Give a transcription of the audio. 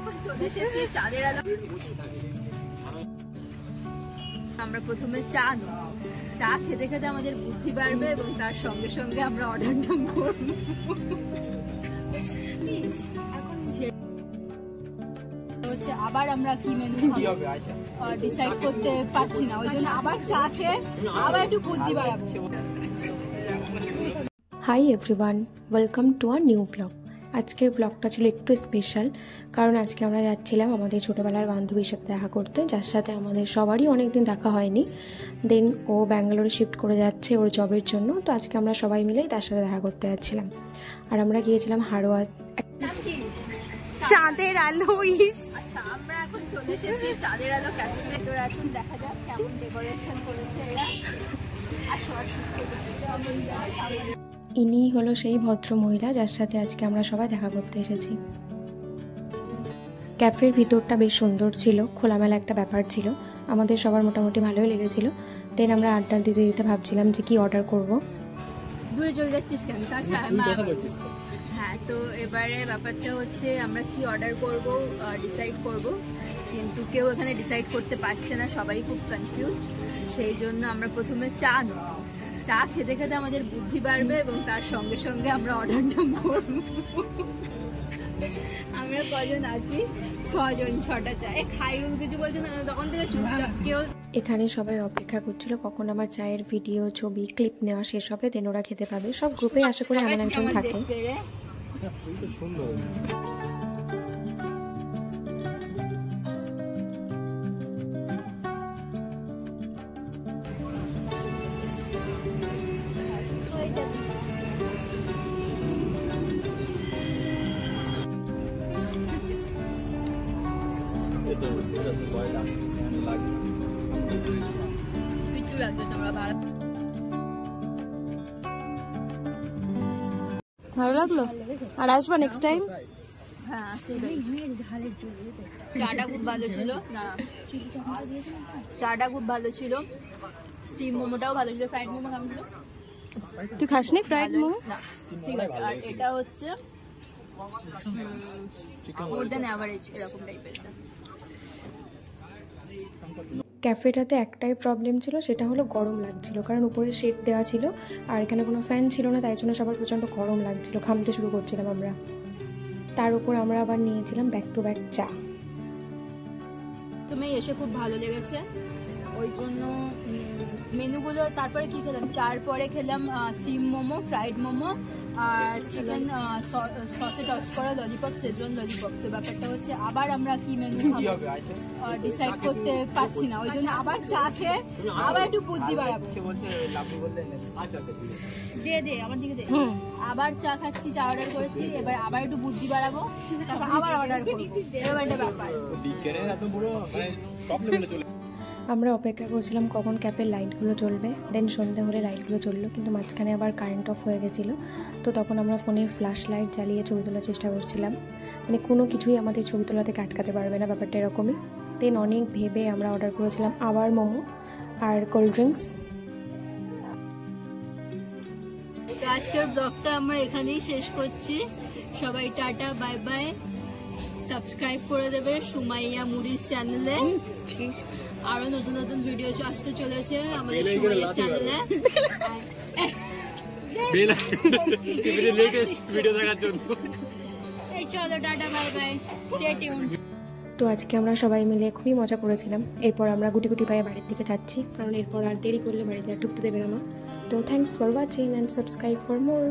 এখন চলে এসেছি চাঁদের আলো। আমরা প্রথমে চা খেতে খেতে আমাদের বুদ্ধি বাড়বে এবং তার সঙ্গে সঙ্গে আমরা অর্ডারটা করব। হচ্ছে আবার আমরা কি মেনু ডিসাইড করতে পারছি না, ওই জন্য আবার চা খেয়ে আবার একটু বুদ্ধি বাড়াচ্ছি। Hi everyone, welcome to our new blog. আজকের ব্লগটা ছিল একটু স্পেশাল, কারণ আজকে আমরা যাচ্ছিলাম আমাদের ছোটোবেলার বান্ধবীর সাথে দেখা করতে, যার সাথে আমাদের সবারই অনেক দিন দেখা হয়নি। দেন ও ব্যাঙ্গালোরে শিফট করে যাচ্ছে ওর জবের জন্য, তো আজকে আমরা সবাই মিলেই তার সাথে দেখা করতে যাচ্ছিলাম। আর আমরা গিয়েছিলাম হাড়োয়া চাঁদের আলো। আচ্ছা, আমরা এখন চলে এসেছি চাঁদের আলো ক্যাফেতে। তো এখন দেখা যাক কেমন ডেকোরেশন করেছে এরা। ইনি হলো সেই ভদ্র মহিলা যার সাথে আজকে আমরা সবাই দেখা করতে এসেছি। ক্যাফের ভিতরটা বেশ সুন্দর ছিল, খোলামেলা একটা ব্যাপার ছিল, আমাদের সবার মোটামুটি ভালোই লেগেছিল। দেন আমরা আড্ডা দিতে দিতে ভাবছিলাম যে কি অর্ডার করব। দূরে চলে যাচ্ছিস কেন? হ্যাঁ, তো এবারে ব্যাপারটা হচ্ছে আমরা কি অর্ডার করব ডিসাইড করব, কিন্তু কেউ এখানে ডিসাইড করতে পারছে না, সবাই খুব কনফিউজড। সেই জন্য আমরা প্রথমে চা খেতে খেতে আমাদের বুদ্ধি বাড়বে এবং তার সঙ্গে সঙ্গে আমরা অর্ডারটা করব। আমরা কজন আছি? 6 জন, 6টা চা। খাইরুল কিছু বলছে না, তখন থেকে চুপচাপ। কেউ এখানে সবাই অপেক্ষা করছিল কখন আমার চায়ের ভিডিও, ছবি, ক্লিপ নেওয়া শেষ হবে, দেন ওরা খেতে পাবে। সব গ্রুপে আশা করি এমন একজন থাকে। ভালো লাগলো? আর আসবা নেক্সট টাইম? হ্যাঁ, চাটা খুব ভালো ছিল। চাটা খুব ভালো ছিল, স্টিম মোমোটাও ভালো ছিল। ফ্রাইড মোমো কেমন ছিল? তুই খাসনি ফ্রাইড মোমো? না, ঠিক আছে। আর এটা হচ্ছে মোর দ্যান অ্যাভারেজ এরকম টাইপের। ক্যাফেটাতে একটাই প্রবলেম ছিল, সেটা হলো গরম লাগছিল, কারণ উপরে শেড দেওয়া ছিল আর এখানে কোনো ফ্যান ছিল না, তাই জন্য সবার প্রচণ্ড গরম লাগছিল, ঘামতে শুরু করছিলাম আমরা। তার উপর আমরা আবার নিয়েছিলাম ব্যাক টু ব্যাক চা। তুমি এসে খুব ভালো লেগেছে, ওই জন্য মেনুগুলো। তারপরে কি খেলাম? চার পরে খেলাম স্টিম মোমো, ফ্রাইড মোমো আর চিকেন সসে টস করা ললিপপ, শেজওয়ান ললিপপ। তো ব্যাপারটা হচ্ছে আবার আমরা কি মেনু ডিসাইড করতে পারছি না, ওই জন্য আবার চা খেয়ে আবার একটু বুদ্ধি বাড়াবো। দে আমার দিকে দে। আবার চা খাচ্ছি, চা অর্ডার করেছি, এবার আবার একটু বুদ্ধি বাড়াবো, তারপর আবার অর্ডার করবো। এরকম একটা ব্যাপার। আমরা অপেক্ষা করছিলাম কখন ক্যাফের লাইটগুলো জ্বলবে, দেন সন্ধ্যা হলে লাইটগুলো জ্বললো, কিন্তু মাঝখানে আবার কারেন্ট অফ হয়ে গেছিলো। তো তখন আমরা ফোনের ফ্ল্যাশ লাইট জ্বালিয়ে ছবি তোলার চেষ্টা করছিলাম, মানে কোনো কিছুই আমাদের ছবি তোলা থেকে আটকাতে পারবে না, ব্যাপারটা এরকমই। দেন অনেক ভেবে আমরা অর্ডার করেছিলাম আবার মোমো আর কোল্ড ড্রিঙ্কস। তো আজকের ব্লগটা আমরা এখানেই শেষ করছি। সবাই টাটা, বাই বাই। সাবস্ক্রাইব করে দেবে সুমাইয়া মুড়ির চ্যানেলে। আরো নতুন নতুন ভিডিও আসতে চলেছে আমাদের সুমাইয়া চ্যানেলে। চলো tata, bye bye, stay tuned. তো আজকে আমরা সবাই মিলে খুবই মজা করেছিলাম। এরপর আমরা গুটি গুটি পায়ে বাড়ির দিকে যাচ্ছি, কারণ এরপর আর দেরি করলে বাড়িতে আর ঢুকতে দেবে না মা। তো thanks for watching and subscribe for more.